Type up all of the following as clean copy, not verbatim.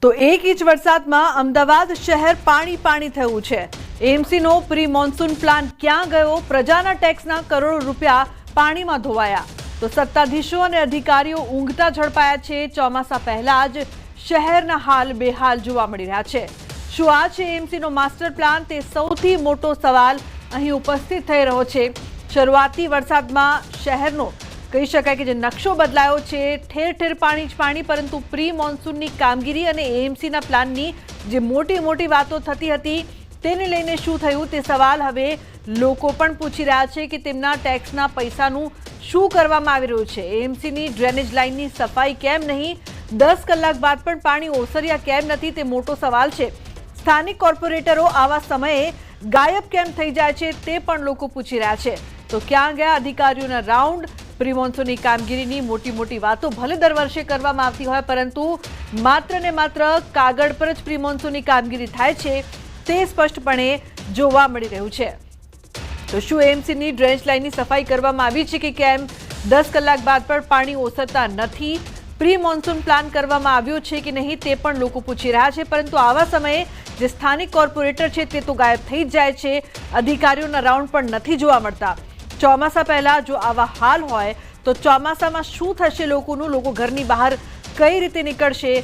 તો 1 ઇંચ વરસાદમાં અમદાવાદ શહેર પાણી પાણી થયું છે। એએમસીનો પ્રી મોન્સૂન પ્લાન ક્યાં ગયો? પ્રજાના ટેક્સના કરોડો રૂપિયા પાણીમાં ધોવાયા। તો સત્તાધીશો અને અધિકારીઓ ઊંઘતા ઝડપાયા છે। ચોમાસા પહેલા જ શહેરના હાલ બેહાલ જોવા મળી રહ્યા છે। શું આ છે એએમસીનો માસ્ટર પ્લાન? તે સૌથી મોટો સવાલ અહીં ઉપસ્થિત થઈ રહ્યો છે। શરૂઆતી વરસાદમાં શહેરનો કહી શકાય કે જે નકશો બદલાયો છે, ઠેર ઠેર પાણી જ પાણી, પરંતુ પ્રી મોન્સૂનની કામગીરી અને એએમસીના પ્લાનની જે મોટી મોટી વાતો થતી હતી તેને લઈને શું થયું તે સવાલ હવે લોકો પણ પૂછી રહ્યા છે કે તેમના ટેક્સના પૈસાનું શું કરવામાં આવી રહ્યું છે। એએમસીની ડ્રેનેજ લાઇનની સફાઈ કેમ નહીં? 10 કલાક બાદ પણ પાણી ઓસર્યા કેમ નથી તે મોટો સવાલ છે। સ્થાનિક કોર્પોરેટરો આવા સમયે ગાયબ કેમ થઈ જાય છે તે પણ લોકો પૂછી રહ્યા છે। તો ક્યાં ગયા અધિકારીઓના રાઉન્ડ? પ્રી મોન્સૂનની કામગીરીની મોટી મોટી વાતો ભલે દર વર્ષે કરવામાં આવતી હોય, પરંતુ માત્ર ને માત્ર કાગળ પર જ પ્રી મોન્સૂનની કામગીરી થાય છે તે સ્પષ્ટપણે જોવા મળી રહ્યું છે। તો શું એએમસીની ડ્રેનેજ લાઇનની સફાઈ કરવામાં આવી છે કે કેમ? 10 કલાક બાદ પણ પાણી ઓસરતા નથી। પ્રી મોન્સૂન પ્લાન કરવામાં આવ્યો છે કે નહીં તે પણ લોકો પૂછી રહ્યા છે, પરંતુ આવા સમયે જે સ્થાનિક કોર્પોરેટર છે તે તો ગાયબ થઈ જ જાય છે। અધિકારીઓના રાઉન્ડ પણ નથી જોવા મળતા। ચોમાસા પહેલા જો આવા હાલ હોય તો ચોમાસામાં શું થશે લોકોનું? લોકો ઘરની બહાર કઈ રીતે નીકળશે,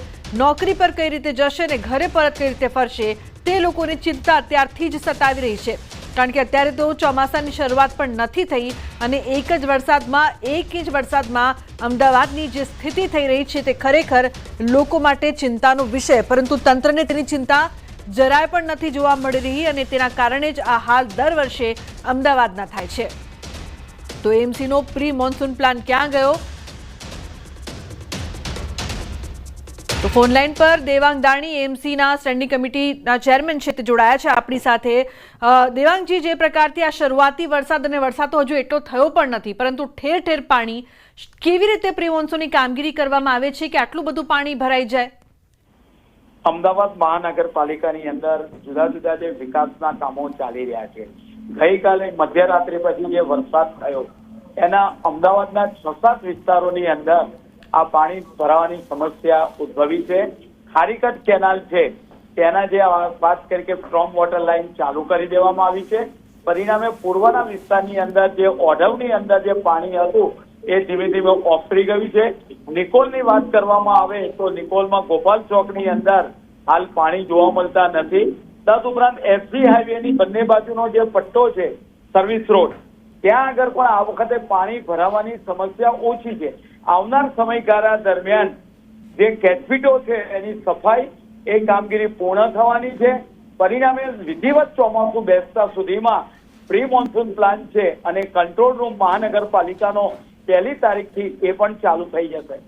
નોકરી પર કઈ રીતે જશે અને ઘરે પરત કઈ રીતે ફરશે તે લોકોની ચિંતા અત્યારથી જ સતાવી રહી છે। કારણ કે અત્યારે તો ચોમાસાની શરૂઆત પણ નથી થઈ અને એક જ વરસાદમાં 1 ઇંચ વરસાદમાં અમદાવાદની જે સ્થિતિ થઈ રહી છે તે ખરેખર લોકો માટે ચિંતાનો વિષય, પરંતુ તંત્રને તેની ચિંતા જરાય પણ નથી જોવા મળી રહી અને તેના કારણે જ આ હાલ દર વર્ષે અમદાવાદના થાય છે। તો એએમસીનો પ્રી મોન્સૂન પ્લાન ક્યાં ગયો? તો ફોન લાઈન પર દેવાંગ દાણી એએમસીના સ્ટેન્ડિંગ કમિટીના ચેરમેન છે તે જોડાયા છે આપણી સાથે। દેવાંગજી, જે પ્રકારથી આ શરૂઆતી વરસાદ અને વરસાદ તો હજુ એટલો થયો પણ નથી, પરંતુ ઠેર ઠેર પાણી, કેવી રીતે પ્રી મોન્સૂનની કામગીરી કરવામાં આવે છે કે આટલું બધું પાણી ભરાઈ જાય? અમદાવાદ મહાનગરપાલિકાની અંદર જુદા જુદા જે વિકાસના કામો ચાલી રહ્યા છે। ગઈકાલે મધ્યરાત્રિ પછી જે વરસાદ થયો એના અમદાવાદના 6-7 વિસ્તારોની અંદર આ પાણી ભરાવાની સમસ્યા ઉદ્ભવી છે। ખારીકટ કેનાલ છે તેના જે વાત કરી કે સ્ટ્રોમ વોટર લાઇન ચાલુ કરી દેવામાં આવી છે। પરિણામે પૂર્વના વિસ્તારની અંદર જે ઓઢવની અંદર જે પાણી હતું એ ધીમે ધીમે ઓસરી ગયું છે। નિકોલની વાત કરવામાં આવે તો નિકોલમાં ગોપાલ ચોકની અંદર હાલ પાણી જોવા મળતા નથી। તદુપરાંત એસજી હાઈવેની બંને બાજુનો જે પટ્ટો છે સર્વિસ રોડ, ત્યાં આગળ પણ આ વખતે પાણી ભરાવાની સમસ્યા ઓછી છે। આવનાર સમયગાળા દરમિયાન જે કેચપીટો છે એની સફાઈ એ કામગીરી પૂર્ણ થવાની છે। પરિણામે વિધિવત ચોમાસું બેસતા સુધીમાં પ્રી મોન્સૂન પ્લાન છે અને કંટ્રોલ રૂમ મહાનગરપાલિકાનો 1લી તારીખથી એ પણ ચાલુ થઈ જશે।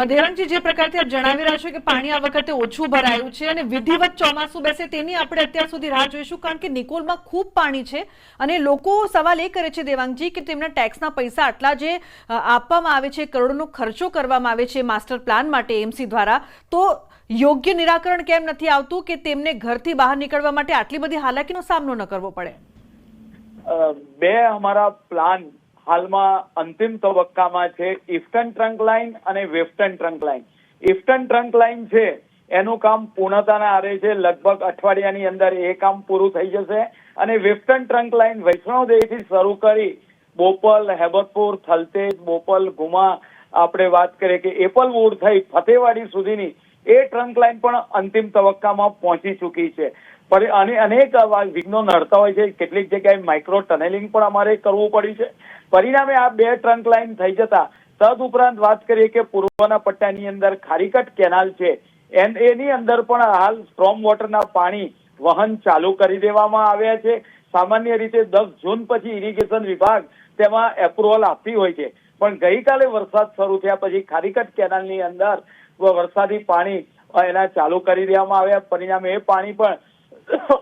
દેવાંગજી, જે પ્રકારથી આપ જણાવી રહ્યા છો કે પાણી આ વખતે ઓછું ભરાયું છે અને વિધિવત ચોમાસું બેસે તેની આપણે અત્યાર સુધી રાહ જોઈશું, કારણ કે નિકોલમાં ખૂબ પાણી છે અને લોકો સવાલ એ કરે છે દેવાંગજી કે તેમના ટેક્સના પૈસા આટલા જે આપવામાં આવે છે, કરોડોનો ખર્ચો કરવામાં આવે છે માસ્ટર પ્લાન માટે એએમસી દ્વારા, તો યોગ્ય નિરાકરણ કેમ નથી આવતું કે તેમને ઘરથી બહાર નીકળવા માટે આટલી બધી હાલાકીનો સામનો ન કરવો પડે? બે અમારા પ્લાન હાલમાં અંતિમ તબક્કામાં છે। ઈસ્ટર્ન ટ્રંક લાઇન અને વેસ્ટર્ન ટ્રંક લાઇન। ઈસ્ટર્ન ટ્રંક લાઇન છે એનું કામ પૂર્ણતાના આરે છે। લગભગ અઠવાડિયાની અંદર એ કામ પૂરું થઈ જશે અને વેસ્ટર્ન ટ્રંક લાઇન વૈષ્ણોદેવીથી શરૂ કરી બોપલ, હેબતપુર, થલતેજ, બોપલ, ગુમા, આપણે વાત કરીએ કે એપલવુડ થઈ ફતેવાડી સુધીની એ ટ્રંક લાઇન પણ અંતિમ તબક્કામાં પહોંચી ચૂકી છે। અને અનેક વિઘ્નો નડતા હોય છે। કેટલીક જગ્યાએ માઇક્રો ટનેલિંગ પણ અમારે કરવું પડ્યું છે। પરિણામે આ 2 ટ્રંક લાઇન થઈ જતા તદુપરાંત વાત કરીએ કે પૂર્વના પટ્ટાની અંદર ખારીકટ કેનાલ છે એની અંદર પણ હાલ સ્ટ્રોમ વોટરના પાણી વહન ચાલુ કરી દેવામાં આવ્યા છે। સામાન્ય રીતે 10 જૂન પછી ઇરિગેશન વિભાગ તેમાં એપ્રુવલ આપતી હોય છે, પણ ગઈકાલે વરસાદ શરૂ થયા પછી ખારીકટ કેનાલની અંદર વરસાદી પાણી એના ચાલુ કરી દેવામાં આવ્યા। પરિણામે એ પાણી પણ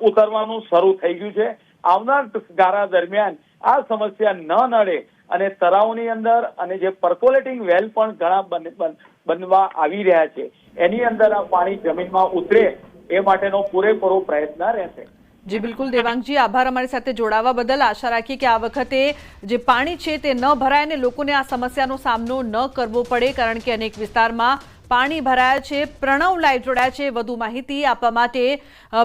ઉતરવાનું શરૂ થઈ ગયું છે। આવનાર ગાળા દરમિયાન આ સમસ્યા ન નડે અને તળાવની અંદર અને જે પર્કોલેટિંગ વેલ પણ ઘણા બનવા આવી રહ્યા છે એની અંદર આ પાણી જમીનમાં ઉતરે એ માટેનો પૂરેપૂરો પ્રયત્ન રહેશે। જી બિલકુલ દેવાંગજી, આભાર અમારી સાથે જોડાવા બદલ। આશા રાખીએ કે આ વખતે જે પાણી છે તે ન ભરાય અને લોકોને આ સમસ્યાનો સામનો ન કરવો પડે, કારણ કે અનેક વિસ્તારમાં પાણી ભરાયા છે. પ્રણવ લાઈવ જોડાયા છે વધુ માહિતી આપવા માટે.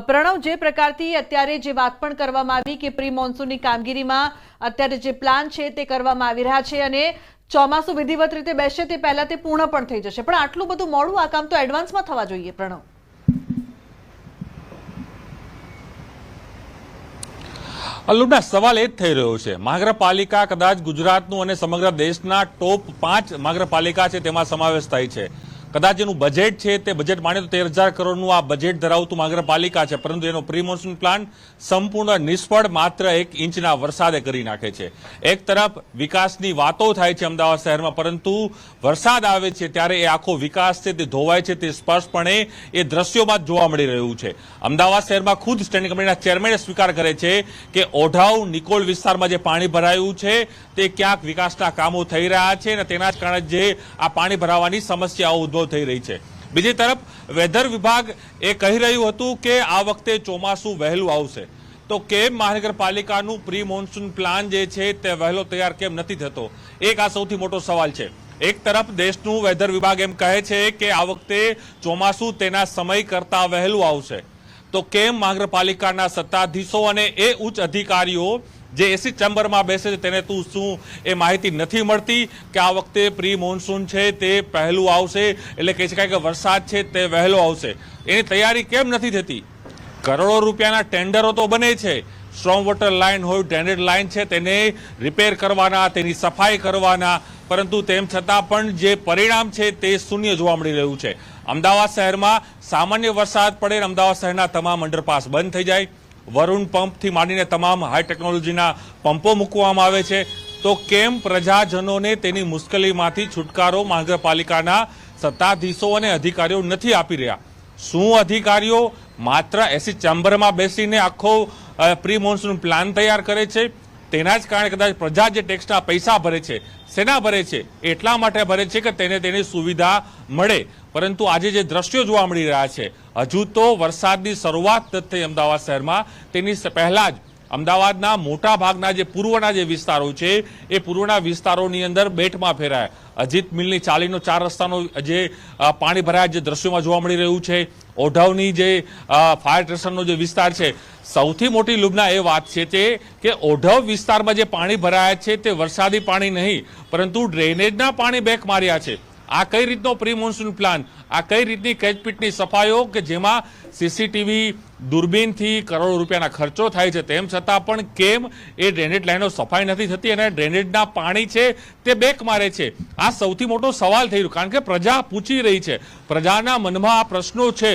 પ્રણવ, જે પ્રકારથી અત્યારે જે વાત પણ કરવામાં આવી કે પ્રી મોન્સૂનની કામગીરીમાં અત્યારે જે પ્લાન છે તે કરવામાં આવી રહ્યા છે અને ચોમાસું વિધિવત રીતે બેસે તે પહેલા તે પૂર્ણ પણ થઈ જશે, પણ આટલું બધું મોડું આ કામ તો એડવાન્સમાં થવા જોઈએ. પ્રણવ, લુબના સવાલ એ જ થઈ રહ્યો છે. મહાનગરપાલિકા કદાચ ગુજરાતનું અને સમગ્ર દેશના ટોપ 5 મહાનગરપાલિકા છે તેમાં સમાવેશ થાય છે. કદાચ એનું બજેટ છે તે બજેટ માને તો 13,000 કરોડનું આ બજેટ ધરાવતું મહાનગરપાલિકા છે, પરંતુ એનો પ્રી મોન્સૂન પ્લાન સંપૂર્ણ નિષ્ફળ માત્ર 1 ઇંચના વરસાદે કરી નાખે છે. એક તરફ વિકાસની વાતો થાય છે અમદાવાદ શહેરમાં, પરંતુ વરસાદ આવે છે ત્યારે એ આખો વિકાસ છે તે ધોવાય છે. તે સ્પષ્ટપણે એ દ્રશ્યોમાં જ જોવા મળી રહ્યું છે. અમદાવાદ શહેરમાં ખુદ સ્ટેન્ડિંગ કમિટીના ચેરમેને સ્વીકાર કરે છે કે ઓઢાવ નિકોલ વિસ્તારમાં જે પાણી ભરાયું છે તે ક્યાંક વિકાસના કામો થઈ રહ્યા છે અને તેના જ કારણે જે આ પાણી ભરાવાની સમસ્યાઓ ઉદ્ભવ થઈ રહી છે. બીજી તરફ વેધર વિભાગ એ કહી રહ્યું હતું કે આ વખતે ચોમાસું વહેલું આવશે, તો કેમ મહાનગરપાલિકાનું પ્રી મોન્સૂન પ્લાન જે છે તે વહેલો તૈયાર કેમ નથી થતો? એક આ સૌથી મોટો સવાલ છે. એક તરફ દેશનું વેધર વિભાગ એમ કહે છે કે આ વખતે ચોમાસું તેના સમય કરતા વહેલું આવશે, તો કેમ મહાનગરપાલિકાના સત્તાધીશો અને એ ઉચ્ચ અધિકારીઓ જે એસી ચેમ્બરમાં બેસે છે તેને શું એ માહિતી નથી મળતી કે આ વખતે પ્રી મોન્સૂન છે તે પહેલું આવશે, એટલે કહી શકાય કે વરસાદ છે તે વહેલો આવશે? એની તૈયારી કેમ નથી થતી? કરોડો રૂપિયાના ટેન્ડરો તો બને છે, સ્ટ્રોમ વોટર લાઇન હોય, ડ્રેનેજ લાઇન છે તેને રિપેર કરવાના, તેની સફાઈ કરવાના, પરંતુ તેમ છતાં પણ જે પરિણામ છે તે શૂન્ય જોવા મળી રહ્યું છે. અમદાવાદ શહેરમાં સામાન્ય વરસાદ પડે, અમદાવાદ શહેરના તમામ અંડરપાસ બંધ થઈ જાય, વરુણ પંપથી માંડીને તમામ હાઈ ટેકનોલોજીના પંપો મૂકવામાં આવે છે, તો કેમ પ્રજાજનોને તેની મુશ્કેલીમાંથી છુટકારો મહાનગરપાલિકાના સત્તાધીશો અને અધિકારીઓ નથી આપી રહ્યા? શું અધિકારીઓ માત્ર એસી ચેમ્બરમાં બેસીને આખો પ્રી મોન્સૂન પ્લાન તૈયાર કરે છે? તેના જ કારણે કદાચ પ્રજા જે ટેક્સના પૈસા ભરે છે, શેના ભરે છે? એટલા માટે ભરે છે કે તેને તેની સુવિધા મળે. પરંતુ આજે જે દ્રશ્યો જોવા મળી રહ્યા છે, હજુ તો વરસાદની શરૂઆત નથી થઈ અમદાવાદ શહેરમાં, તેની પહેલા જ અમદાવાદના મોટા ભાગના જે પૂર્વના જે વિસ્તારો છે એ પૂર્વના વિસ્તારોની અંદર બેટમાં ફેરાયા. અજીત મિલની ચાલીનો 4 રસ્તાનો જે પાણી ભરાયા જે દ્રશ્યોમાં જોવા મળી રહ્યું છે, ઓઢવની જે ફાયર સ્ટેશનનો જે વિસ્તાર છે, સૌથી મોટી લુબના એ વાત છે તે કે ઓઢવ વિસ્તારમાં જે પાણી ભરાયા છે તે વરસાદી પાણી નહીં, પરંતુ ડ્રેનેજના પાણી બેક માર્યા છે. આ કઈ રીતનો પ્રી મોન્સૂન પ્લાન? આ કઈ રીતની કેચપીટની સફાઈઓ કે જેમાં સીસીટીવી દૂરબીનથી કરોડો રૂપિયાના ખર્ચો થાય છે, તેમ છતાં પણ કેમ એ ડ્રેનેજ લાઈનો સફાઈ નથી થતી અને ડ્રેનેજના પાણી છે તે બેક મારે છે? આ સૌથી મોટો સવાલ થઈ રહ્યો, કારણ કે પ્રજા પૂછી રહી છે, પ્રજાના મનમાં આ પ્રશ્નો છે.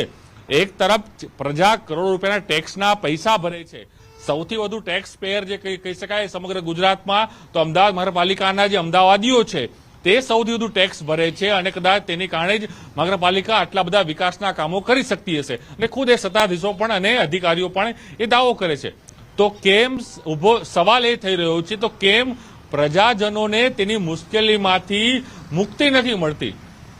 એક તરફ પ્રજા કરોડો રૂપિયાના ટેક્સના પૈસા ભરે છે, સૌથી વધુ ટેક્સ પેયર જે કહી શકાય સમગ્ર ગુજરાતમાં તો અમદાવાદ મહાનગરપાલિકાના જે અમદાવાદીઓ છે તે સૌથી વધુ ટેક્સ ભરે છે અને કદાચ તેની કારણે જ મહાનગરપાલિકા આટલા બધા વિકાસના કામો કરી શકતી હશે અને ખુદ એ સત્તાધીશો પણ અને અધિકારીઓ પણ એ દાવો કરે છે. તો કેમ ઉભો સવાલ એ થઈ રહ્યો છે, તો કેમ પ્રજાજનોને તેની મુશ્કેલીમાંથી મુક્તિ નથી મળતી?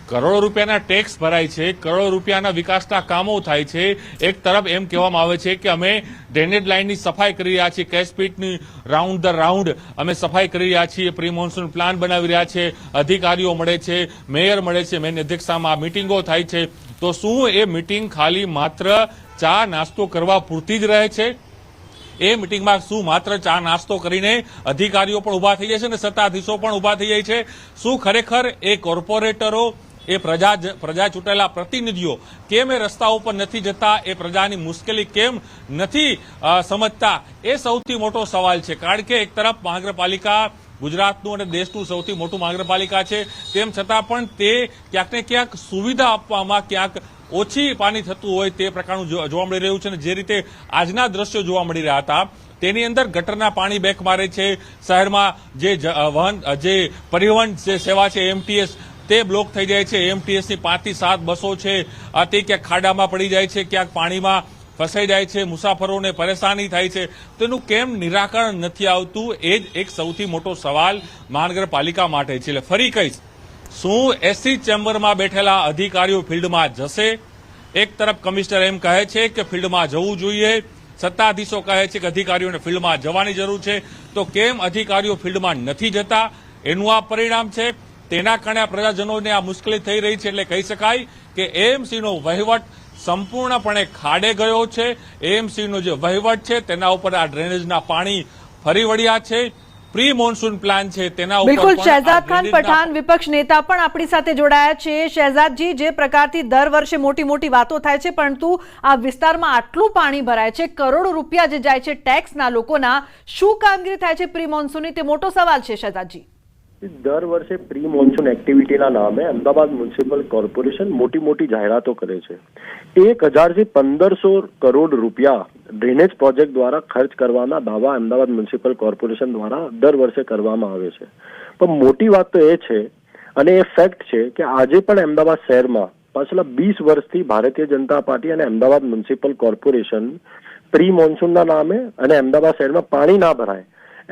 કરોડો રૂપિયાના ટેક્સ ભરાય છે, કરોડો રૂપિયાના વિકાસના કામો થાય છે. એક તરફ એમ કહેવામાં આવે છે કે અમે ડ્રેનેજ લાઇનની સફાઈ કરી રહ્યા છીએ, કેશપીટની રાઉન્ડ ધ રાઉન્ડ અમે સફાઈ કરી રહ્યા છીએ, પ્રી મોન્સૂન પ્લાન બનાવી રહ્યા છે, અધિકારીઓ મળે છે, મેયર મળે છે, મેયરની અધ્યક્ષતામાં મિટિંગો થાય છે. તો શું એ મિટિંગ ખાલી માત્ર ચા નાસ્તો કરવા પૂરતી જ રહે છે? એ મિટિંગમાં શું માત્ર ચા નાસ્તો કરીને અધિકારીઓ પણ ઉભા થઈ જાય છે અને સત્તાધીશો પણ ઉભા થઈ જાય છે? શું ખરેખર એ કોર્પોરેટરો, એ પ્રજા ચૂંટેલા પ્રતિનિધિઓ કેમ એ રસ્તા ઉપર નથી જતા? એ પ્રજાની મુશ્કેલી કેમ નથી સમજતા? એ સૌથી મોટો સવાલ છે. કારણ કે એક તરફ મહાનગરપાલિકા ગુજરાતનું અને દેશનું સૌથી મોટું મહાનગરપાલિકા છે, તેમ છતાં પણ તે ક્યાંક ને ક્યાંક સુવિધા આપવામાં ક્યાંક ઓછી પાણી થતું હોય તે પ્રકારનું જોવા મળી રહ્યું છે. અને જે રીતે આજના દ્રશ્યો જોવા મળી રહ્યા હતા તેની અંદર ગટરના પાણી બેક મારે છે. શહેરમાં જે પરિવહન સેવા છે એમટીએસ તે બ્લોક થઈ જાય છે. એમટીએસની 5 થી 7 બસો છે તે ક્યાંક ખાડામાં પડી જાય છે, ક્યાંક પાણીમાં ફસાઈ જાય છે, મુસાફરોને પરેશાની થાય છે. તેનું કેમ નિરાકરણ નથી આવતું? એ જ એક સૌથી મોટો સવાલ મહાનગરપાલિકા માટે છે. એટલે ફરી કહીશ, શું એસી ચેમ્બરમાં બેઠેલા અધિકારીઓ ફિલ્ડમાં જશે? એક તરફ કમિશનર એમ કહે છે કે ફિલ્ડમાં જવું જોઈએ, સત્તાધીશો કહે છે કે અધિકારીઓને ફિલ્ડમાં જવાની જરૂર છે, તો કેમ અધિકારીઓ ફિલ્ડમાં નથી જતા? એનું આ પરિણામ છે. તેના કારણે આ પ્રજાજનોને આ મુશ્કેલી થઈ રહી છે. એટલે કહી શકાય કે એએમસીનો વહીવટ સંપૂર્ણપણે ખાડે ગયો છે. એએમસીનો જે વહીવટ છે તેના ઉપર આ ડ્રેનેજના પાણી ફરી વળ્યા છે. પ્રી મોન્સૂન પ્લાન છે તેના ઉપર બિલકુલ. શહેજાદ ખાન પઠાણ વિપક્ષ નેતા પણ આપણી સાથે જોડાયા છે. શહેજાદજી, જે પ્રકારથી દર વર્ષે મોટી વાતો થાય છે, પરંતુ આ વિસ્તારમાં આટલું પાણી ભરાય છે, કરોડો રૂપિયા જે જાય છે ટેક્સના લોકોના, શું કામગીરી થાય છે પ્રી મોન્સૂનની, તે મોટો સવાલ છે. શહેજાદજી, દર વર્ષે પ્રી મોન્સૂન એક્ટિવિટીના નામે અમદાવાદ મ્યુનિસિપલ કોર્પોરેશન મોટી જાહેરાતો કરે છે. 1000 થી 1500 કરોડ રૂપિયા ડ્રેનેજ પ્રોજેક્ટ દ્વારા ખર્ચ કરવાના દાવા અમદાવાદ મ્યુનિસિપલ કોર્પોરેશન દ્વારા દર વર્ષે કરવામાં આવે છે. પણ મોટી વાત તો એ છે અને એ ફેક્ટ છે કે આજે પણ અમદાવાદ શહેરમાં પાછલા 20 વર્ષથી ભારતીય જનતા પાર્ટી અને અમદાવાદ મ્યુનિસિપલ કોર્પોરેશન પ્રી મોન્સૂનના નામે અને અમદાવાદ શહેરમાં પાણી ના ભરાય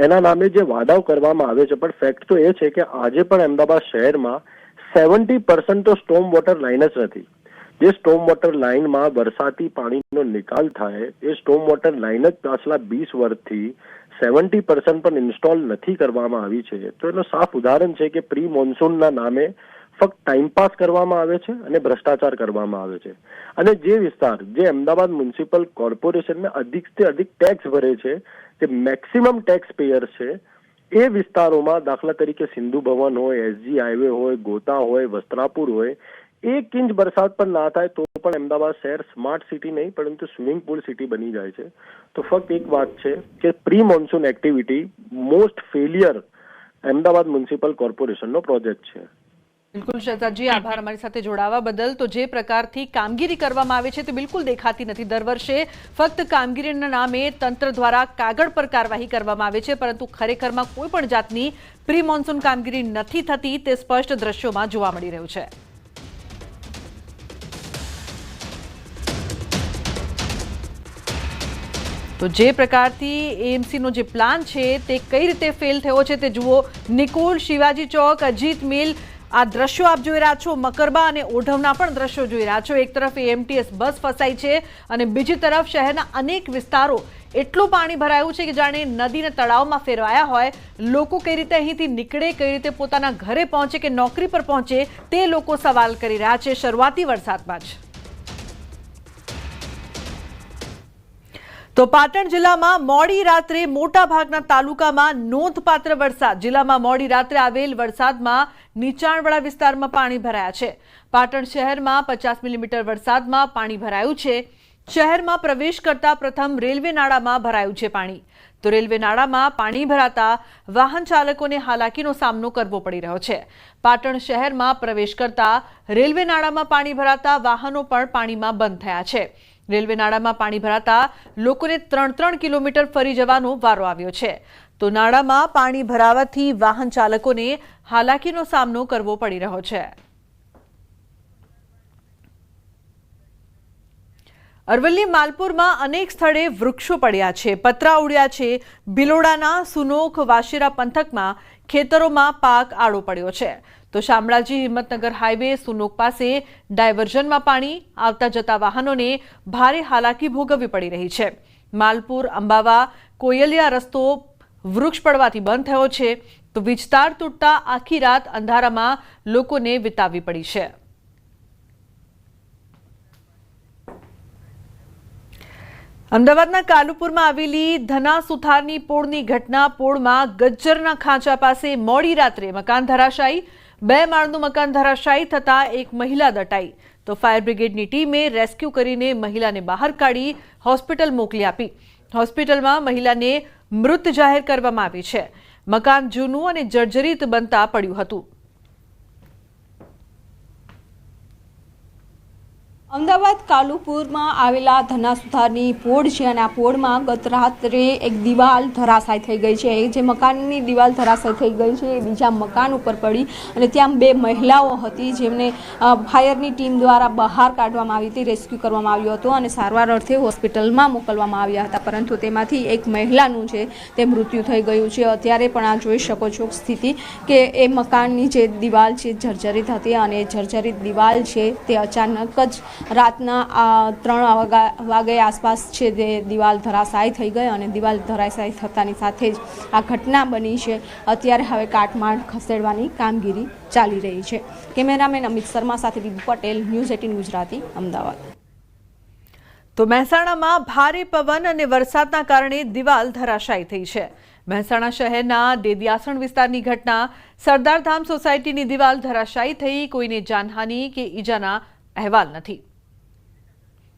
એના નામે જે વાદાઓ કરવામાં આવે છે, પણ ફેક્ટ તો એ છે કે આજે પણ અમદાવાદ શહેરમાં 70% તો સ્ટોમ વોટર લાઇન જ નથી. જે સ્ટોમ વોટર લાઇનમાં વરસાદી પાણીનો નિકાલ થાય એ સ્ટોમ વોટર લાઇન જ પાછલા 20 વર્ષથી 70% પણ ઇન્સ્ટોલ નથી કરવામાં આવી છે. તો એનો સાફ ઉદાહરણ છે કે પ્રી મોન્સૂનના નામે ફક્ત ટાઈમપાસ કરવામાં આવે છે અને ભ્રષ્ટાચાર કરવામાં આવે છે. અને જે વિસ્તાર જે અમદાવાદ મ્યુનિસિપલ કોર્પોરેશનમાં અધિકથી અધિક ટેક્સ ભરે છે, જે મેક્સિમમ ટેક્સ પેયર છે, એ વિસ્તારોમાં દાખલા તરીકે સિંધુ ભવન હોય, એસજી હાઈવે હોય, ગોતા હોય, વસ્ત્રાપુર હોય, 1 ઇંચ વરસાદ પણ ના થાય તો પણ અમદાવાદ શહેર સ્માર્ટ સિટી નહીં પરંતુ સ્વિમિંગ પુલ સિટી બની જાય છે. તો ફક્ત એક વાત છે કે pre monsoon activity most failure Ahmedabad municipal કોર્પોરેશનનો પ્રોજેક્ટ છે. બિલકુલ શહેજાદજી, આભાર અમારી સાથે જોડાવા બદલ. તો જે પ્રકારથી કામગીરી કરવામાં આવે છે તે બિલકુલ દેખાતી નથી. દર વર્ષે ફક્ત કામગીરીના નામે તંત્ર દ્વારા કાગળ પર કાર્યવાહી કરવામાં આવે છે, પરંતુ ખરેખરમાં કોઈ પણ જાતની પ્રી મોન્સૂન કામગીરી નથી થતી, તે સ્પષ્ટ દ્રશ્યોમાં જોવા મળી રહ્યું છે. તો જે પ્રકારથી એએમસીનો જે પ્લાન છે તે કઈ રીતે ફેલ થયો છે તે જુઓ. નિકુલ, શિવાજી ચોક, અજીત મિલ, આ દ્રશ્યો આપ જોઈ રહ્યા છો. મકરબા અને ઓઢવના પણ દ્રશ્યો જોઈ રહ્યા છો. એક તરફ એએમટીએસ બસ ફસાઈ છે અને બીજી તરફ શહેરના અનેક વિસ્તારો એટલું પાણી ભરાયું છે કે જાણે નદીને તળાવમાં ફેરવાયા હોય. લોકો કઈ રીતે અહીંથી નીકળે, કઈ રીતે પોતાના ઘરે પહોંચે કે નોકરી પર પહોંચે, તે લોકો સવાલ કરી રહ્યા છે શરૂઆતી વરસાદમાં જ. તો પાટણ જિલ્લામાં મોડી રાત્રે મોટા ભાગના તાલુકામાં નોંધપાત્ર વરસાદ. જિલ્લામાં મોડી રાત્રે આવેલ વરસાદમાં નીચાણવાળા વિસ્તારમાં પાણી ભરાયા છે. પાટણ શહેરમાં 50 મિલીમીટર વરસાદમાં પાણી ભરાયું છે. શહેરમાં પ્રવેશ કરતા પ્રથમ રેલવે નાળામાં ભરાયું છે પાણી. તો રેલવે નાળામાં પાણી ભરાતા વાહન ચાલકોને હાલાકીનો સામનો કરવો પડી રહ્યો છે. પાટણ શહેરમાં પ્રવેશ કરતા રેલવે નાળામાં પાણી ભરાતા વાહનો પણ પાણીમાં બંધ થયા છે. રેલવે નાળામાં પાણી ભરાતા લોકોને 3-3 કિલોમીટર ફરી જવાનો વારો આવ્યો છે. તો નાળામાં પાણી ભરાવાથી વાહન ચાલકોને હાલાકીનો સામનો કરવો પડી રહ્યો છે. અરવલ્લી માલપુરમાં અનેક સ્થળે વૃક્ષો પડ્યા છે, પતરા ઉડ્યા છે. ભિલોડાના સુનોખ વાશેરા પંથકમાં ખેતરોમાં પાક આડો પડ્યો છે. તો શામળાજી હિંમતનગર હાઈવે સુનોક પાસે ડાયવર્ઝનમાં પાણી આવતા જતા વાહનોને ભારે હાલાકી ભોગવવી પડી રહી છે. માલપુર અંબાવા કોયલિયા રસ્તો વૃક્ષ પડવાથી બંધ થયો છે. તો વીજતાર તૂટતા આખી રાત અંધારામાં લોકોને વિતાવવી પડી છે. અમદાવાદના કાલુપુરમાં આવેલી ધના સુથારની પોળની ઘટના. પોળમાં ગજ્જરના ખાંચા પાસે મોડી રાત્રે મકાન ધરાશાયી. 2 માળનું મકાન ધરાશાયી થતા એક મહિલા દટાઈ. તો ફાયર બ્રિગેડની ટીમે રેસ્ક્યુ કરીને મહિલાને બહાર કાઢી હોસ્પિટલ મોકલી આપી. હોસ્પિટલમાં મહિલાને મૃત જાહેર કરવામાં આવી છે. મકાન જૂનું અને જર્જરિત બનતા પડ્યું હતું. અમદાવાદ કાલુપુરમાં આવેલા ધના સુથારની પોળ છે અને આ પોળમાં ગત રાત્રે એક દિવાલ ધરાશાય થઈ ગઈ છે. જે મકાનની દિવાલ ધરાશાય થઈ ગઈ છે એ બીજા મકાન ઉપર પડી અને ત્યાં 2 મહિલાઓ હતી જેમને ફાયરની ટીમ દ્વારા બહાર કાઢવામાં આવી હતી, રેસ્ક્યુ કરવામાં આવ્યો હતો અને સારવાર અર્થે હોસ્પિટલમાં મોકલવામાં આવ્યા હતા. પરંતુ તેમાંથી એક મહિલાનું છે તે મૃત્યુ થઈ ગયું છે. અત્યારે પણ આ જોઈ શકો છો સ્થિતિ કે એ મકાનની જે દિવાલ છે જર્જરિત હતી અને જર્જરિત દિવાલ છે તે અચાનક જ રાતના 3 વાગે આસપાસ છે તે દિવાલ ધરાશાયી થઈ ગઈ અને દિવાલ ધરાશાયી થતાની સાથે જ આ ઘટના બની છે. અત્યારે હવે કાટમાળ ખસેડવાની કામગીરી ચાલી રહી છે. કેમેરામેન અમિત શર્મા સાથે દીપુ પટેલ, ન્યૂઝ 18 ગુજરાતી, અમદાવાદ. તો મહેસાણામાં ભારે પવન અને વરસાદના કારણે દિવાલ ધરાશાયી થઈ છે. મહેસાણા શહેરના દેદિયાસણ વિસ્તારની ઘટના. સરદારધામ સોસાયટીની દિવાલ ધરાશાયી થઈ. કોઈને જાનહાનિ કે ઈજાના અહેવાલ નથી.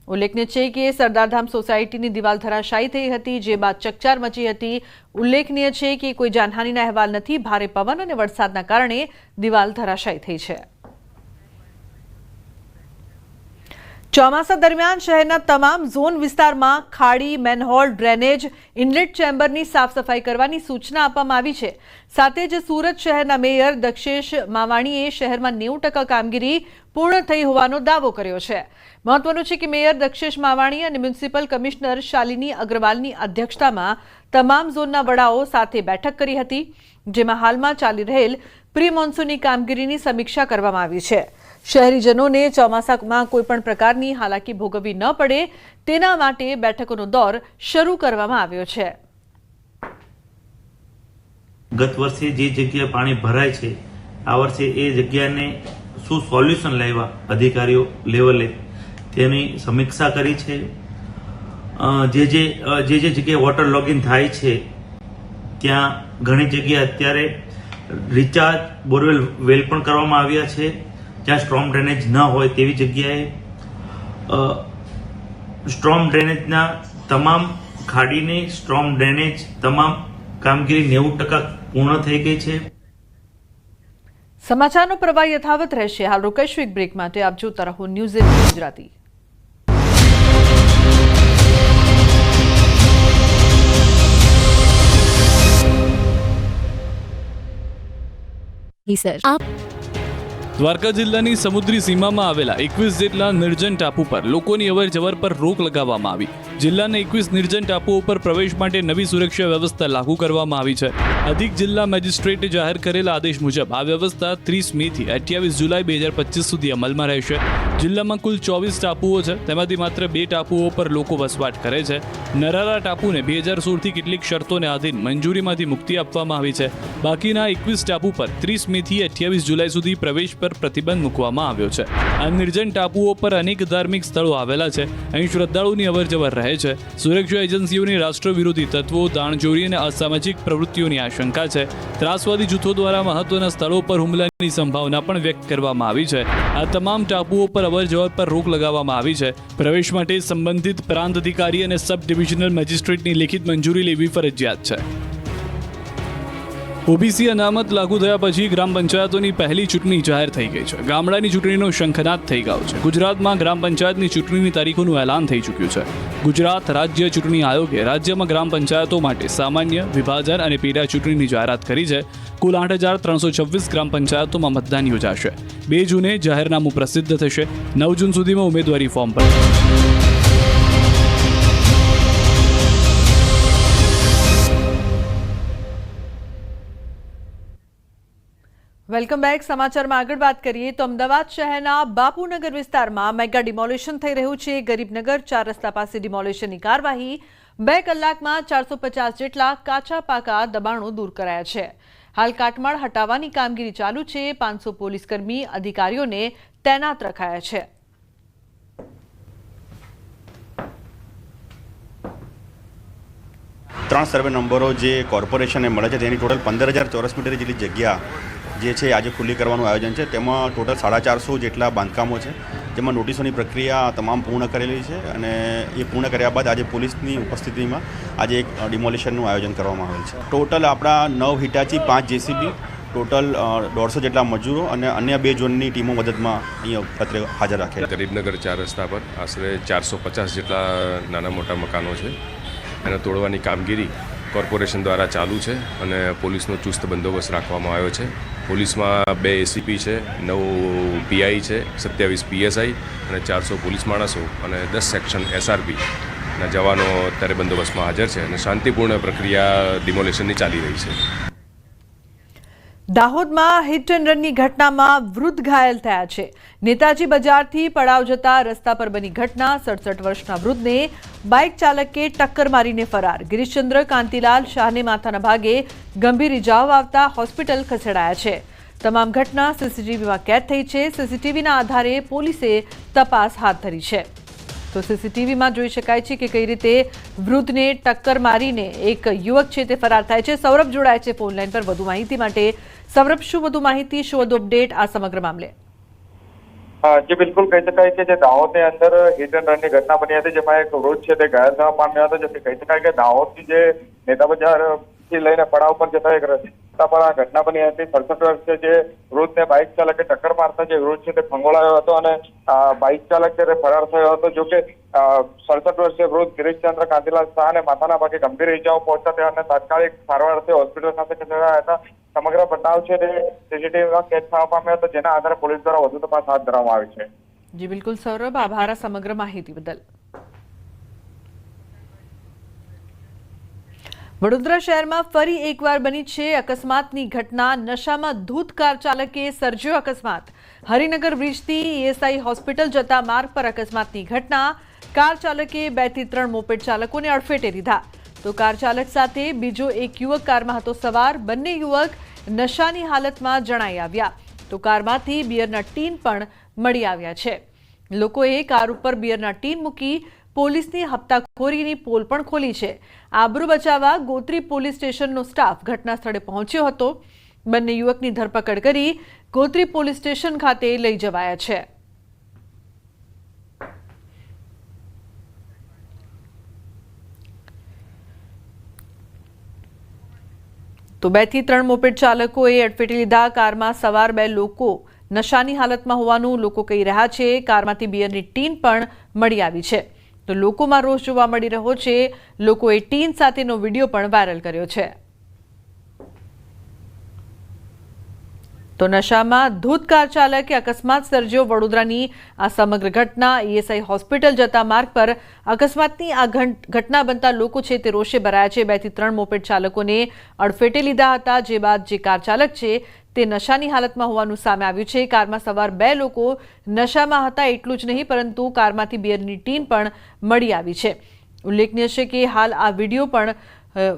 ઉલ્લેખનીય છે કે સરદારધામ સોસાયટીની દિવાલ ધરાશાયી થઈ હતી, જે બાદ ચકચાર મચી હતી. ઉલ્લેખનીય છે કે કોઈ જાનહાનિના અહેવાલ નથી. ભારે પવન અને વરસાદના કારણે દિવાલ ધરાશાયી થઈ છે. ચોમાસા દરમિયાન શહેરના તમામ ઝોન વિસ્તારમાં ખાડી, મેનહોલ, ડ્રેનેજ, ઇનલેટ ચેમ્બરની સાફ સફાઈ કરવાની સૂચના આપવામાં આવી છે. સાથે જ સુરત શહેરના મેયર દક્ષેશ માવાણીએ શહેરમાં 90% કામગીરી પૂર્ણ થઈ હોવાનો દાવો કર્યો છે. મહત્વનું છે કે મેયર દક્ષેશ માવાણી અને મ્યુનિસિપલ કમિશનર શાલિની અગ્રવાલની અધ્યક્ષતામાં તમામ ઝોનના વડાઓ સાથે બેઠક કરી હતી, જેમાં હાલમાં ચાલી રહેલ પ્રી મોન્સૂનની કામગીરીની સમીક્ષા કરવામાં આવી છે. શહેરીજનોને ચોમાસામાં કોઈપણ પ્રકારની હાલાકી ભોગવવી ન પડે તેના માટે બેઠકોનો દોર શરૂ કરવામાં આવ્યો છે. ગત વર્ષે જે જગ્યાએ પાણી ભરાય છે, આ વર્ષે એ જગ્યાને શું સોલ્યુશન લાવ્યા અધિકારીઓ લેવલે તેની સમીક્ષા કરી છે. જે જગ્યાએ વોટર લોગિંગ થાય છે ત્યાં ઘણી જગ્યાએ અત્યારે રિચાર્જ બોરવેલ વેલ પણ કરવામાં આવ્યા છે. જ્યાં સ્ટ્રોમ ડ્રેનેજ ન હોય તેવી જગ્યાએ સ્ટ્રોમ ડ્રેનેજના તમામ ખાડીની સ્ટ્રોમ ડ્રેનેજ તમામ કામગીરી 90% પૂર્ણ થઈ ગઈ છે. સમાચારનો પ્રવાહ યથાવત રહેશે. હાલ રોકાઈશું એક બ્રેક માટે. આપ જોતા રહો ન્યૂઝ 18 ગુજરાતી. દ્વારકા જિલ્લાની સમુદ્રી સીમામાં આવેલા 21 જેટલા નિર્જન ટાપુ પર લોકોની અવરજવર પર રોક લગાવવામાં આવી. જિલ્લાના 21 નિર્જન ટાપુઓ પર પ્રવેશ માટે નવી સુરક્ષા વ્યવસ્થા લાગુ કરવામાં આવી છે. અધિક જિલ્લા મેજિસ્ટ્રેટે જાહેર કરેલા આદેશ મુજબ આ વ્યવસ્થા 30 મેથી 28 જુલાઈ 2025 સુધી અમલમાં રહેશે. જિલ્લામાં કુલ 24 ટાપુઓ છે, તેમાંથી માત્ર 2 ટાપુઓ પર લોકો વસવાટ કરે છે. નરારા ટાપુને 2016થી કેટલીક શરતોને આધીન મંજૂરીમાંથી મુક્તિ આપવામાં આવી છે. બાકીના 21 ટાપુ પર 30 મેથી 28 જુલાઈ સુધી પ્રવેશ પર પ્રતિબંધ મૂકવામાં આવ્યો છે. આ નિર્જન ટાપુઓ પર અનેક ધાર્મિક સ્થળો આવેલા છે. અહીં શ્રદ્ધાળુની અવરજવર રહે છે. સુરક્ષા એજન્સીઓની રાષ્ટ્ર વિરોધી તત્વો, દાણચોરી અને અસામાજિક પ્રવૃત્તિઓની આશંકા છે. ત્રાસવાદી જૂથો દ્વારા મહત્વના સ્થળો પર હુમલાની સંભાવના પણ વ્યક્ત કરવામાં આવી છે. આ તમામ ટાપુઓ પર અવરજવર પર રોક લગાવવામાં આવી છે. પ્રવેશ માટે સંબંધિત પ્રાંત અધિકારી અને સબ ડિવિઝનલ મેજિસ્ટ્રેટની લેખિત મંજૂરી લેવી ફરજિયાત છે. ઓબીસી અનામત લાગુ થયા પછી ગ્રામ પંચાયતોની પહેલી ચૂંટણી જાહેર થઈ ગઈ છે. ગામડાની ચૂંટણીનો શંખનાદ થઈ ગયો છે. ગુજરાતમાં ગ્રામ પંચાયતની ચૂંટણીની તારીખોનું એલાન થઈ ચૂક્યું છે. ગુજરાત રાજ્ય ચૂંટણી આયોગે રાજ્યમાં ગ્રામ પંચાયતો માટે સામાન્ય, વિભાજન અને પેટા ચૂંટણીની જાહેરાત કરી છે. કુલ 8,326 ગ્રામ પંચાયતોમાં મતદાન યોજાશે. 2 જૂને જાહેરનામું પ્રસિદ્ધ થશે. 9 જૂન સુધીમાં ઉમેદવારી ફોર્મ ભરશે. Welcome back. સમાચારમાં આગળ વાત કરીએ તો અમદાવાદ શહેરના બાપુનગર વિસ્તારમાં મેગા ડિમોલિશન થઈ રહ્યું છે. ગરીબનગર 4 રસ્તા પાસે ડિમોલિશનની કાર્યવાહી 2 કલાકમાં 450 જેટલા કાચા પાકા દબાણો દૂર કરાયા છે. હાલ કાટમાળ હટાવવાની કામગીરી ચાલુ છે. 500 પોલીસકર્મી અધિકારીઓને તૈનાત રખાયા છે. ત્રણ સર્વે નંબરો જે કોર્પોરેશનને મળે છે તેની ટોટલ 15,000 ચોરસ મીટર જેટલી જગ્યા જે છે આજે ખુલ્લી કરવાનું આયોજન છે. તેમાં ટોટલ 450 જેટલા બાંધકામો છે, જેમાં નોટિસોની પ્રક્રિયા તમામ પૂર્ણ કરેલી છે અને એ પૂર્ણ કર્યા બાદ આજે પોલીસની ઉપસ્થિતિમાં આજે એક ડિમોલિશનનું આયોજન કરવામાં આવેલ છે. ટોટલ આપણા 9 હિટાચી, 5 જેસીબી, ટોટલ 150 જેટલા મજૂરો અને અન્ય 2 ઝોનની ટીમો મદદમાં અહીંયા પત્ર હાજર રાખેલ. ગરીબનગર 4 રસ્તા પર આશરે 450 જેટલા નાના મોટા મકાનો છે. એને તોડવાની કામગીરી કોર્પોરેશન દ્વારા ચાલુ છે અને પોલીસનો ચુસ્ત બંદોબસ્ત રાખવામાં આવ્યો છે. પોલીસમાં 2 એસીપી છે, 9 પીઆઈ છે, 27 પીએસઆઈ અને 400 પોલીસ માણસો અને 10 સેક્શન એસઆરપીના જવાનો અત્યારે બંદોબસ્તમાં હાજર છે અને શાંતિપૂર્ણ પ્રક્રિયા ડિમોલિશનની ચાલી રહી છે. દાહોદમાં હિટ એન્ડ રનની ઘટનામાં વૃદ્ધ ઘાયલ થયા છે. નેતાજી બજારથી પડાવ જતા રસ્તા પર બની ઘટના. 67 વર્ષના વૃદ્ધને બાઇક ચાલકે ટક્કર મારીને ફરાર. ગિરીશચંદ્ર કાંતિલાલ શાહને માથાના ભાગે ગંભીર ઇજાઓ આવતા હોસ્પિટલ ખસેડાયા છે. તમામ ઘટના સીસીટીવીમાં કેદ થઈ છે. સીસીટીવીના આધારે પોલીસે તપાસ હાથ ધરી છે. તો સીસીટીવીમાં જોઈ શકાય છે કે કઈ રીતે વૃદ્ધને ટક્કર મારીને એક યુવક છે તે ફરાર થાય છે. સૌરભ જોડાય છે ફોન લાઈન પર વધુ માહિતી માટે. સૌરભ, શું વધુ માહિતી, શું વધુ અપડેટ આ સમગ્ર મામલે? જી બિલકુલ કહી શકાય કે જે દાહોદની અંદર હિટ એન્ડ રનની ઘટના બની હતી, જેમાં એક વૃદ્ધ છે તે ઘાયલ થવા પામ્યો હતો. જેથી કહી શકાય કે દાહોદથી જે નેતા બજાર થી લઈને પડાવ પર જતા એક રસ્તા પર આ ઘટના બની હતી. 67 વર્ષે જે વૃદ્ધને બાઇક ચાલકે ટક્કર મારતા જે વૃદ્ધ છે તે ફંગોળાયો હતો અને બાઇક ચાલક છે તે ફરાર થયો હતો. જોકે 67 વર્ષીય વૃદ્ધ ગિરીશચંદ્ર કાંતિલાલ શાહને માથાના ભાગે ગંભીર ઇજાઓ પહોંચતા તેમને તાત્કાલિક સારવાર અર્થે હોસ્પિટલ ખાતે ખસેડાયા હતા. સમગ્ર બનાવ છે તે સીસીટીવીમાં કેદ થવા પામ્યો હતો, જેના આધારે પોલીસ દ્વારા વધુ તપાસ હાથ ધરવામાં આવી છે. જી બિલકુલ સૌરભ, આભાર સમગ્ર માહિતી બદલ. વડોદરા શહેરમાં ફરી એકવાર બની છે અકસ્માતની ઘટના. નશામાં ધૂત કાર ચાલકે સર્જ્યો અકસ્માત. હરિનગર બ્રિજથી ઈએસઆઈ હોસ્પિટલ જતા માર્ગ પર અકસ્માતની ઘટના. કાર ચાલકે 2 થી 3 મોપેડ ચાલકોને અડફેટે લીધા. તો કાર ચાલક સાથે બીજો એક યુવક કારમાં હતો સવાર. બંને યુવક નશાની હાલતમાં જણાઈ આવ્યા. તો કારમાંથી બિયરના ટીન પણ મળી આવ્યા છે. લોકોએ કાર ઉપર બિયરના ટીન મૂકી પોલીસની હપ્તાખોરીની પોલ પણ ખોલી છે. આબરૂ બચાવવા ગોત્રી પોલીસ સ્ટેશનનો સ્ટાફ ઘટના સ્થળે પહોંચ્યો હતો. બંને યુવકની ધરપકડ કરી ગોત્રી પોલીસ સ્ટેશન ખાતે લઈ જવાયા છે. તો 2 થી 3 મોપેડ ચાલકોએ અડફેટે લીધા. કારમાં સવાર 2 લોકો નશાની હાલતમાં હોવાનું લોકો કહી રહ્યા છે. કારમાંથી બિયરની ટીન પણ મળી આવી છે. તો લોકોમાં રોષ જોવા મળી રહ્યો છે. લોકોએ ટીન સાથેનો વિડીયો પણ વાયરલ કર્યો છે. તો નશામાં ધૂત કાર ચાલકે અકસ્માત સર્જ્યો. વડોદરાની આ સમગ્ર ઘટના. ઈએસઆઈ હોસ્પિટલ જતા માર્ગ પર અકસ્માતની આ ઘટના બનતા લોકો છે તે રોષે ભરાયા છે. 2 થી 3 મોપેડ ચાલકોને અડફેટે લીધા હતા, જે બાદ જે કાર ચાલક છે તે નશાની હાલતમાં હોવાનું સામે આવ્યું છે. કારમાં સવાર 2 લોકો નશામાં હતા. એટલું જ નહીં, પરંતુ કારમાંથી બિયરની ટીન પણ મળી આવી છે. ઉલ્લેખનીય છે કે હાલ આ વિડીયો પણ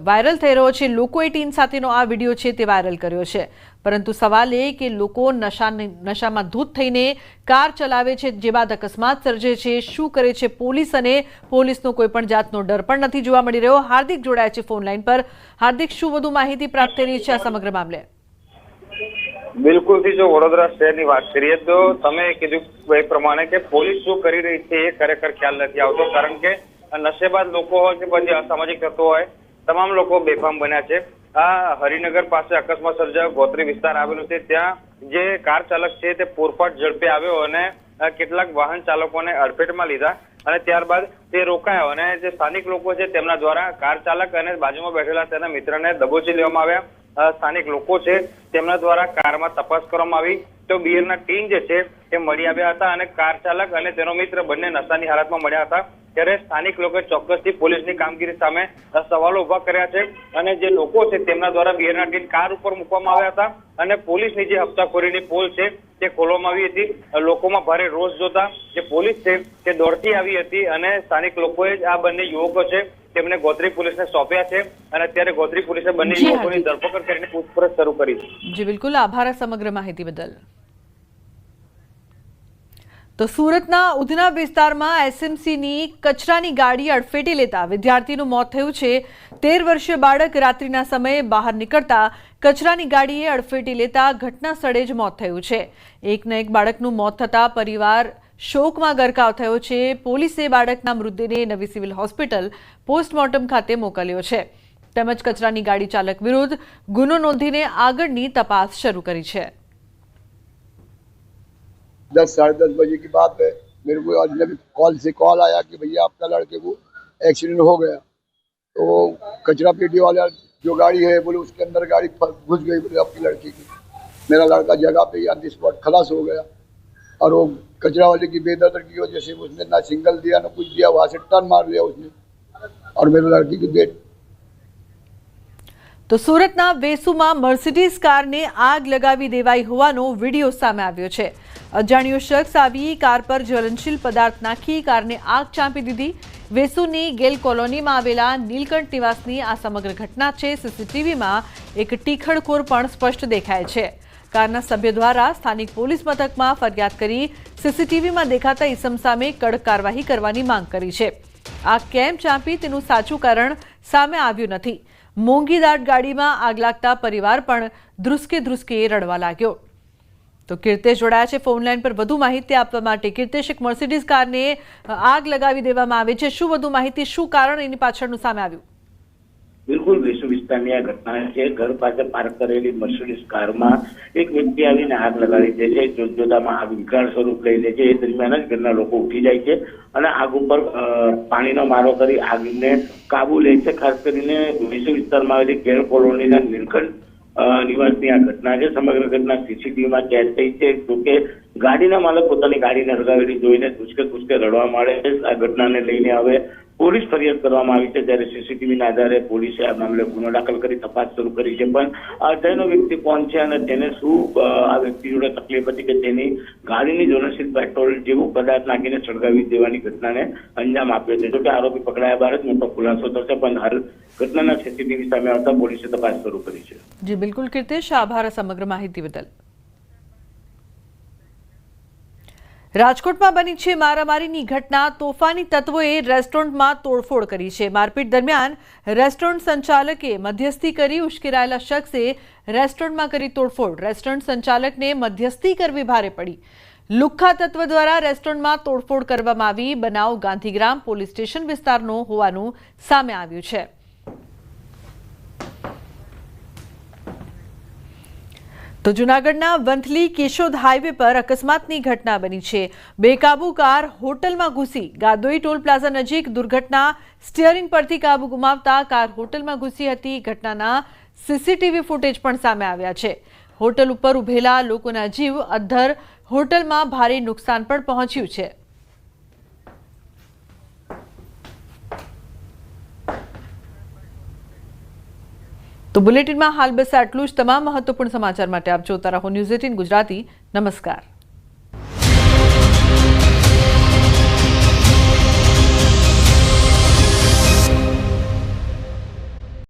વાયરલ થઈ રહ્યો છે. લોકોએ ટીન સાથેનો આ વિડીયો છે તે વાયરલ કર્યો છે. પરંતુ સવાલ એ કે લોકો નશામાં ધૂત થઈને કાર ચલાવે છે, જે બાદ અકસ્માત સર્જે છે. શું કરે છે પોલીસ? અને પોલીસનો કોઈ પણ જાતનો ડર પણ નથી જોવા મળી રહ્યો. હાર્દિક જોડાયા છે ફોન લાઈન પર. હાર્દિક, શું વધુ માહિતી પ્રાપ્ત થઈ રહી છે આ સમગ્ર મામલે? બિલકુલથી જો વડોદરા શહેરની વાત કરીએ તો તમે કીધું એ પ્રમાણે કે પોલીસ શું કરી રહી છે એ ખરેખર ખ્યાલ નથી આવતો. કારણ કે નશેબાદ લોકો હોય કે પછી અસામાજિક તત્વો હોય, તમામ લોકો બેફામ બન્યા છે. આ હરિનગર પાસે અકસ્માત સર્જાયો. ગોત્રી વિસ્તાર આવેલું છે. ત્યાં જે કાર ચાલક છે તે પૂરપાટ ઝડપે આવ્યો અને કેટલાક વાહન ચાલકોને અડફેટમાં લીધા અને ત્યારબાદ તે રોકાયો અને જે સ્થાનિક લોકો છે તેમના દ્વારા કાર ચાલક અને બાજુમાં બેઠેલા તેના મિત્રને દબોચી લેવામાં આવ્યા. સ્થાનિક લોકો છે તેમના દ્વારા કારમાં તપાસ કરવામાં આવી તો બિયરના ટીન જે છે તે મળી આવ્યા હતા અને કાર ચાલક અને તેનો મિત્ર બંને નશાની હાલતમાં મળ્યા હતા. ત્યારે સ્થાનિક લોકોએ ચોક્કસથી પોલીસની કામગીરી સામે સવાલો ઉભા કર્યા છે અને જે લોકો છે તેમના દ્વારા બિયરના ટીન કાર ઉપર મૂકવામાં આવ્યા હતા અને પોલીસની જે હપ્તાખોરીની પોલ છે તે ખોલવામાં આવી હતી. લોકોમાં ભારે રોષ જોતા જે પોલીસ છે તે દોડતી આવી હતી અને સ્થાનિક લોકોએ આ બંને યુવકો છે તેમને ગોત્રી પોલીસને સોંપ્યા છે અને અત્યારે ગોત્રી પોલીસે બંને યુવકોની ધરપકડ કરીને પૂછપરછ શરૂ કરી છે. જી બિલકુલ, આભાર સમગ્ર માહિતી બદલ. તો સુરતના ઉધના વિસ્તારમાં એસએમસીની કચરાની ગાડી અડફેટે લેતા વિદ્યાર્થીનું મોત થયું છે. 13 વર્ષીય બાળક રાત્રિના સમયે બહાર નીકળતા કચરાની ગાડીએ અડફેટે લેતા ઘટના સ્થળે જ મોત થયું છે. એકના એક બાળકનું મોત થતા પરિવાર શોકમાં ગરકાવ થયો છે. પોલીસે બાળકના મૃતદેહને નવી સિવિલ હોસ્પિટલ પોસ્ટમોર્ટમ ખાતે મોકલ્યો છે. તેમજ કચરાની ગાડી ચાલક વિરુદ્ધ ગુનો નોંધીને આગળની તપાસ શરૂ કરી છે. 10 साढ़े 10 बजे की बात है. मेरे को अजनबी कॉल से कॉल आया कि भैया आपका लड़के को एक्सीडेंट हो गया. तो कचरा पेटी वाला जो गाड़ी है बोले उसके अंदर गाड़ी घुस गई बोले आपकी लड़की की. मेरा लड़का जगह पे ऑन द स्पॉट खलास हो गया और वो कचरा वाले की बेदर्दी की वजह से उसने ना सिग्नल दिया ना कुछ दिया, वहाँ से टर्न मार लिया उसने और मेरे लड़की की डेथ. તો સુરતના વેસુમાં મર્સિડીઝ કારને આગ લગાવી દેવાઈ હોવાનો વિડીયો સામે આવ્યો છે. અજાણ્યો શખ્સ આવી કાર પર જ્વલનશીલ પદાર્થ નાખી કારને આગ ચાંપી દીધી. વેસુની ગેલ કોલોનીમાં આવેલા નીલકંઠ નિવાસની આ સમગ્ર ઘટના છે. સીસીટીવીમાં એક ટીખળખોર પણ સ્પષ્ટ દેખાય છે. કારના સભ્ય દ્વારા સ્થાનિક પોલીસ મથકમાં ફરિયાદ કરી સીસીટીવીમાં દેખાતા ઇસમ સામે કડક કાર્યવાહી કરવાની માંગ કરી છે. આગ કેમ ચાંપી તેનું સાચું કારણ સામે આવ્યું નથી. મોંઘીદાટ ગાડીમાં આગ લાગતા પરિવાર પણ ધ્રુસકે રડવા લાગ્યો. તો કીર્તેશ જોડાયા છે ફોન લાઈન પર વધુ માહિતી આપવા માટે. કીર્તેશ, એક મર્સિડીઝ કારને આગ લગાવી દેવામાં આવી છે, શું વધુ માહિતી, શું કારણ એની પાછળનું સામે આવ્યું? બિલકુલ, વેસુ વિસ્તારની આ ઘટના છે. ઘર પાસે પાર્ક કરેલી મર્સિડીઝ કારમાં એક વ્યક્તિ આવીને આગ લગાડી દે છે. જોતજોતામાં આગ વિકરાળ સ્વરૂપ લઈ લે છે. એ દરમિયાન જ ઘરના લોકો ઉઠી જાય છે અને આગ ઉપર પાણીનો મારો કરી આગને કાબુ લે છે. ખાસ કરીને વેસુ વિસ્તારમાં આવેલી કેર કોલોનીના નીલકંઠ નિવાસની આ ઘટના છે. સમગ્ર ઘટના સીસીટીવીમાં કેદ થઈ છે. જોકે ગાડીના માલક પોતાની ગાડીને સળગાવેલી જોઈને કુચકે રડવા માંડે છે. આ ઘટનાને લઈને હવે પોલીસ ફરિયાદ કરવામાં આવી છે. ત્યારે સીસીટીવીના આધારે પોલીસે આ મામલે ગુનો દાખલ કરી તપાસ શરૂ કરી છે. પણ અજાણ્યો વ્યક્તિ કોણ છે અને તેને શું આ વ્યક્તિ જોડે તકલીફ હતી કે તેની ગાડીની જ્વલનશીલ પેટ્રોલ જેવું પદાર્થ નાખીને સળગાવી દેવાની ઘટનાને અંજામ આપ્યો છે. જોકે આરોપી પકડાયા બાદ જ મોટો ખુલાસો થશે. પણ હાલ ઘટનાના સીસીટીવી સામે આવતા પોલીસે તપાસ શરૂ કરી છે. જી બિલકુલ કીર્તેશ, આભાર સમગ્ર માહિતી બદલ. રાજકોટમાં બની છે મારામારીની ઘટના. તોફાની તત્વોએ રેસ્ટોરન્ટમાં તોડફોડ કરી છે. મારપીટ દરમિયાન રેસ્ટોરન્ટ સંચાલકે મધ્યસ્થી કરી ઉશ્કેરાયેલા શખ્સે રેસ્ટોરન્ટમાં કરી તોડફોડ. રેસ્ટોરન્ટ સંચાલકને મધ્યસ્થી કરવી ભારે પડી. લુખ્ખા તત્વ દ્વારા રેસ્ટોરન્ટમાં તોડફોડ કરવામાં આવી. બનાવ ગાંધીગ્રામ પોલીસ સ્ટેશન વિસ્તારનો હોવાનું સામે આવ્યું છે. તો જૂનાગઢના વંથલી કેશોદ હાઈવે પર અકસ્માતની ઘટના બની છે. બેકાબુ કાર હોટલમાં ઘૂસી. ગાદોઈ ટોલ પ્લાઝા નજીક દુર્ઘટના. સ્ટીયરિંગ પરથી કાબુ ગુમાવતા કાર હોટલમાં ઘૂસી હતી. ઘટનાના સીસીટીવી ફૂટેજ પણ સામે આવ્યા છે. હોટલ ઉપર ઉભેલા લોકોના જીવ અદ્ધર. હોટલમાં ભારે નુકસાન પણ પહોંચ્યું છે. તો બુલેટિનમાં હાલ બસ આટલું જ. તમામ મહત્વપૂર્ણ સમાચાર માટે આપ જોતા રહો ન્યૂઝ 18 ગુજરાતી. નમસ્કાર.